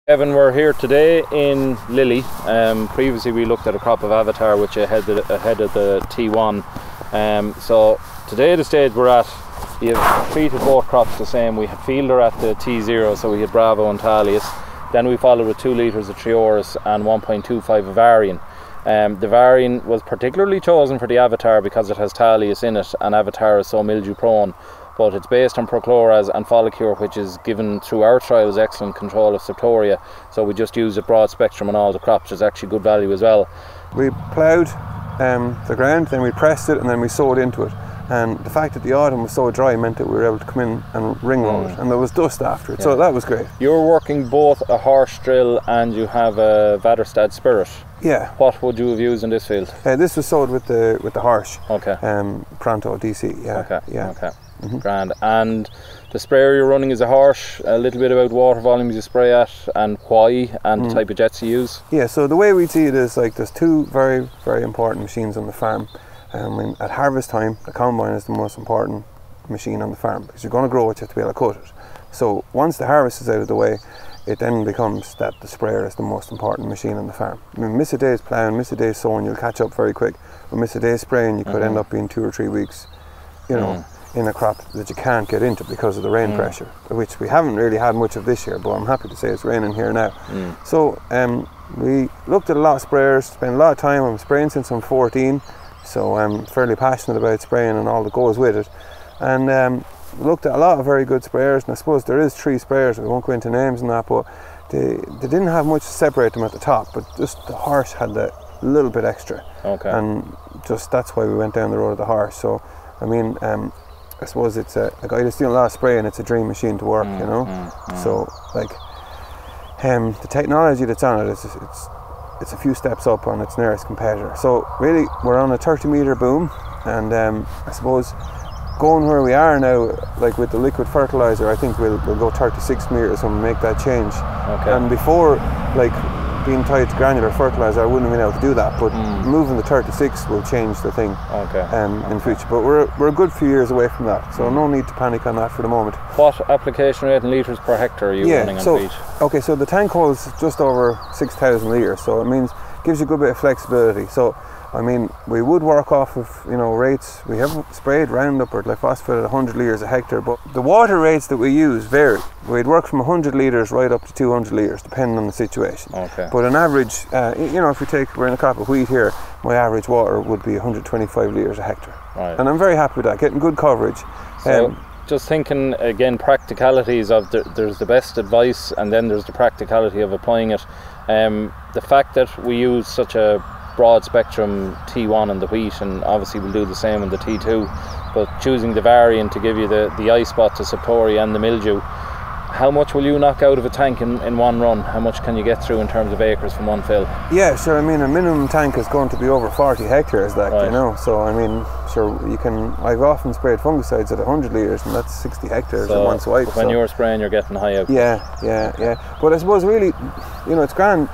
Evan, we're here today in Lily. Previously we looked at a crop of Avatar which ahead of the T1. So today the stage we're at, we have treated both crops the same. We had Fielder at the T0, so we had Bravo and Talius. Then we followed with 2 litres of Trioris and 1.25 of Varian. The Varian was particularly chosen for the Avatar because it has Talius in it, and Avatar is so mildew prone. But it's based on Prochloraz and Folicure, which is given through our trials excellent control of Septoria. So we just use a broad spectrum on all the crops. There's actually good value as well. We ploughed the ground, then we pressed it, and then we sowed into it. And the fact that the autumn was so dry meant that we were able to come in and ring roll it, and there was dust after it, so that was great. You're working both a horse drill and you have a Vaderstad Spirit. Yeah. What would you have used in this field? This was sowed with the horse. Okay. Pronto DC. Yeah. Okay. Yeah. Okay. Grand. And the sprayer you're running is a horse. A little bit about water volumes you spray at, and why, and the type of jets you use. Yeah. So the way we see it is like there's 2 very, very important machines on the farm. At harvest time, the combine is the most important machine on the farm because you're going to grow it, you have to be able to cut it. So once the harvest is out of the way, it then becomes that the sprayer is the most important machine on the farm. I mean, miss a day's ploughing, miss a day's sowing, you'll catch up very quick. But miss a day's spraying, you could end up being 2 or 3 weeks, you know, in a crop that you can't get into because of the rain pressure, which we haven't really had much of this year, but I'm happy to say it's raining here now. So we looked at a lot of sprayers, spent a lot of time. I'm spraying since I'm 14. So I'm fairly passionate about spraying and all that goes with it. And looked at a lot of very good sprayers, and I suppose there is 3 sprayers, we won't go into names and that, but they didn't have much to separate them at the top, but just the horse had that little bit extra. Okay. And just that's why we went down the road of the horse. So, I mean, I suppose it's a guy that's doing a lot of spraying, it's a dream machine to work, you know? So, like, the technology that's on it, it's a few steps up on its nearest competitor. So really we're on a 30-metre boom, and I suppose going where we are now, like with the liquid fertiliser, I think we'll go 36 metres when we make that change. Okay. And before, like being tied to granular fertiliser, I wouldn't have been able to do that, but moving the 36 will change the thing in future. But we're a good few years away from that, so no need to panic on that for the moment. What application rate in litres per hectare are you running on feed? Okay, so the tank holds just over 6,000 litres, so it means gives you a good bit of flexibility. So I mean, we would work off of, you know, rates. We have sprayed Roundup or glyphosate at 100 litres a hectare, but the water rates that we use vary. We'd work from 100 litres right up to 200 litres, depending on the situation. Okay. But on average, you know, if we're in a crop of wheat here, my average water would be 125 litres a hectare. Right. And I'm very happy with that, getting good coverage. So, just thinking again, practicalities of there's the best advice, and then there's the practicality of applying it. The fact that we use such a broad spectrum T1 in the wheat, and obviously we'll do the same in the T2, but choosing the Varian to give you the eye spot to Septoria and the mildew, how much will you knock out of a tank in one run? How much can you get through in terms of acres from one fill? Yeah, sure. I mean, a minimum tank is going to be over 40 hectares, like, you know. So I mean, sure, you can. I've often sprayed fungicides at 100 litres, and that's 60 hectares in one swipe. When you're spraying, you're getting high out. Yeah. But I suppose really, you know, it's grand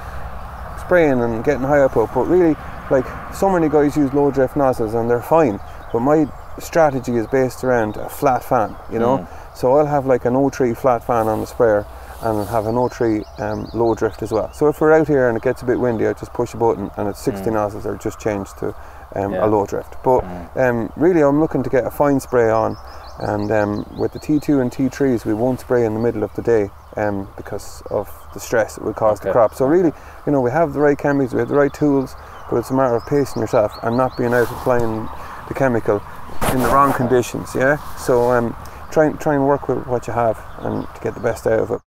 spraying and getting high output, but really, like, so many guys use low drift nozzles and they're fine. But my strategy is based around a flat fan, you know. So I'll have like an O3 flat fan on the sprayer, and I'll have an O3 low drift as well. So if we're out here and it gets a bit windy, I just push a button and it's 60 nozzles are just changed to a low drift. But really I'm looking to get a fine spray on, and with the T2 and T3s we won't spray in the middle of the day because of the stress it would cause the crop. So really, you know, we have the right chemicals, we have the right tools, but it's a matter of pacing yourself and not being out applying the chemical in the wrong conditions. So try and work with what you have and to get the best out of it.